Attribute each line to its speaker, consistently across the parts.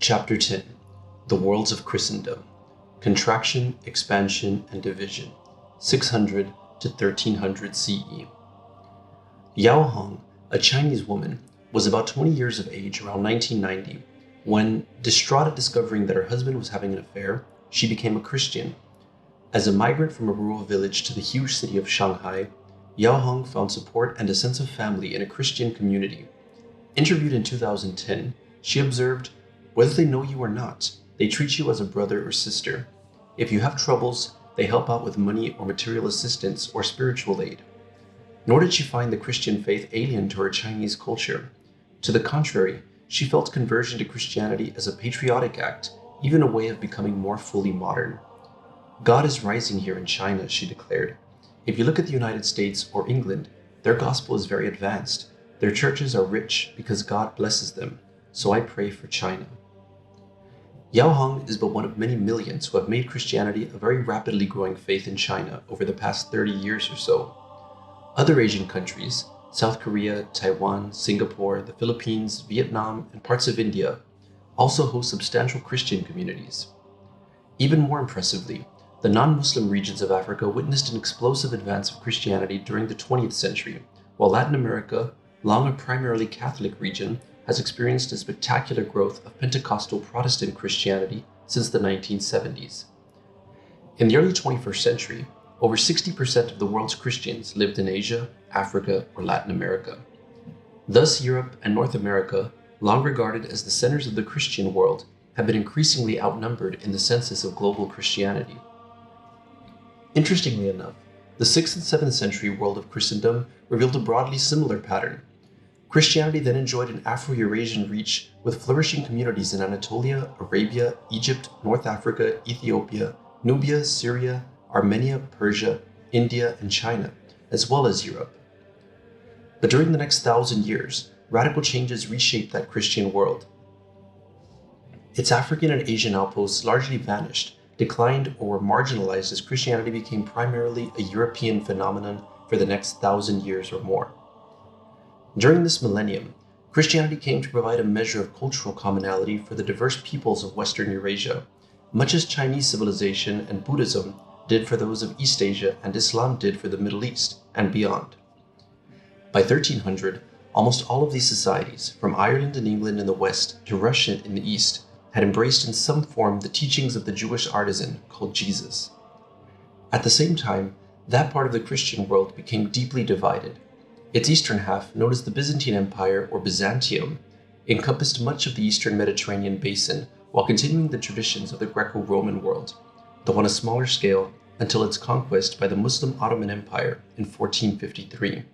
Speaker 1: Chapter 10 The Worlds of Christendom Contraction, Expansion, and Division 600 to 1300 CE. Yao Hong, a Chinese woman, was about 20 years of age around 1990 when, distraught at discovering that her husband was having an affair, she became a Christian. As a migrant from a rural village to the huge city of Shanghai, Yao Hong found support and a sense of family in a Christian community. Interviewed in 2010, she observed, "Whether they know you or not, they treat you as a brother or sister. If you have troubles, they help out with money or material assistance or spiritual aid." Nor did she find the Christian faith alien to her Chinese culture. To the contrary, she felt conversion to Christianity as a patriotic act, even a way of becoming more fully modern. "God is rising here in China," she declared. "If you look at the United States or England, their gospel is very advanced. Their churches are rich because God blesses them. So I pray for China." Yao Hong is but one of many millions who have made Christianity a very rapidly growing faith in China over the past 30 years or so. Other Asian countries, South Korea, Taiwan, Singapore, the Philippines, Vietnam, and parts of India, also host substantial Christian communities. Even more impressively, the non-Muslim regions of Africa witnessed an explosive advance of Christianity during the 20th century, while Latin America, long a primarily Catholic region, has experienced a spectacular growth of Pentecostal Protestant Christianity since the 1970s. In the early 21st century, over 60% of the world's Christians lived in Asia, Africa, or Latin America. Thus, Europe and North America, long regarded as the centers of the Christian world, have been increasingly outnumbered in the census of global Christianity. Interestingly enough, the 6th and 7th century world of Christendom revealed a broadly similar pattern. Christianity then enjoyed an Afro-Eurasian reach with flourishing communities in Anatolia, Arabia, Egypt, North Africa, Ethiopia, Nubia, Syria, Armenia, Persia, India, and China, as well as Europe. But during the next 1,000 years, radical changes reshaped that Christian world. Its African and Asian outposts largely vanished, declined, or were marginalized as Christianity became primarily a European phenomenon for the next 1,000 years or more. During this millennium, Christianity came to provide a measure of cultural commonality for the diverse peoples of Western Eurasia, much as Chinese civilization and Buddhism did for those of East Asia and Islam did for the Middle East and beyond. By 1300, almost all of these societies, from Ireland and England in the West to Russia in the East, had embraced in some form the teachings of the Jewish artisan called Jesus. At the same time, that part of the Christian world became deeply divided. Its eastern half, known as the Byzantine Empire or Byzantium, encompassed much of the eastern Mediterranean basin while continuing the traditions of the Greco-Roman world, though on a smaller scale until its conquest by the Muslim Ottoman Empire in 1453.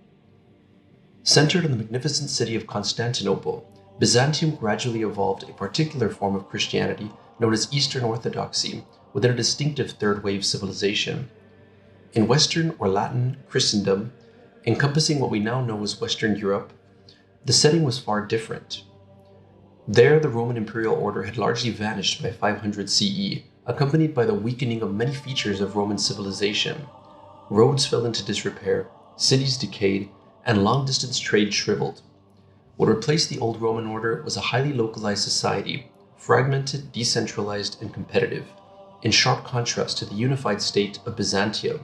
Speaker 1: Centered on the magnificent city of Constantinople, Byzantium gradually evolved a particular form of Christianity known as Eastern Orthodoxy within a distinctive third-wave civilization. In Western or Latin Christendom, encompassing what we now know as Western Europe, the setting was far different. There, the Roman imperial order had largely vanished by 500 CE, accompanied by the weakening of many features of Roman civilization. Roads fell into disrepair, cities decayed, and long-distance trade shriveled. What replaced the old Roman order was a highly localized society, fragmented, decentralized, and competitive, in sharp contrast to the unified state of Byzantium.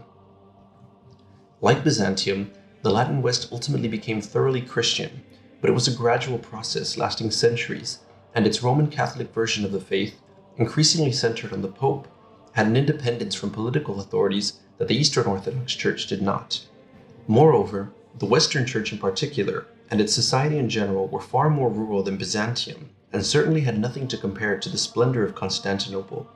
Speaker 1: Like Byzantium, the Latin West ultimately became thoroughly Christian, but it was a gradual process lasting centuries, and its Roman Catholic version of the faith, increasingly centered on the Pope, had an independence from political authorities that the Eastern Orthodox Church did not. Moreover, the Western Church in particular, and its society in general, were far more rural than Byzantium, and certainly had nothing to compare to the splendor of Constantinople.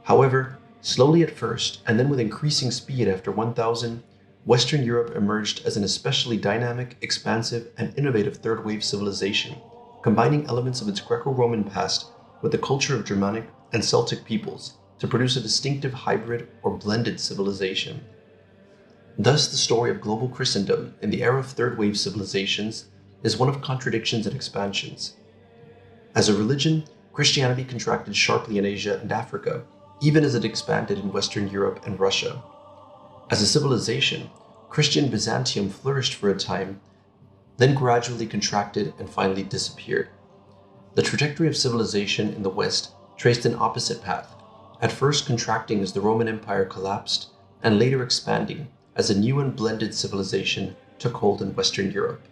Speaker 1: However, slowly at first, and then with increasing speed after 1000, Western Europe emerged as an especially dynamic, expansive, and innovative third-wave civilization, combining elements of its Greco-Roman past with the culture of Germanic and Celtic peoples to produce a distinctive hybrid or blended civilization. Thus, the story of global Christendom in the era of third-wave civilizations is one of contradictions and expansions. As a religion, Christianity contracted sharply in Asia and Africa, even as it expanded in Western Europe and Russia. As a civilization, Christian Byzantium flourished for a time, then gradually contracted and finally disappeared. The trajectory of civilization in the West traced an opposite path, at first contracting as the Roman Empire collapsed, and later expanding as a new and blended civilization took hold in Western Europe.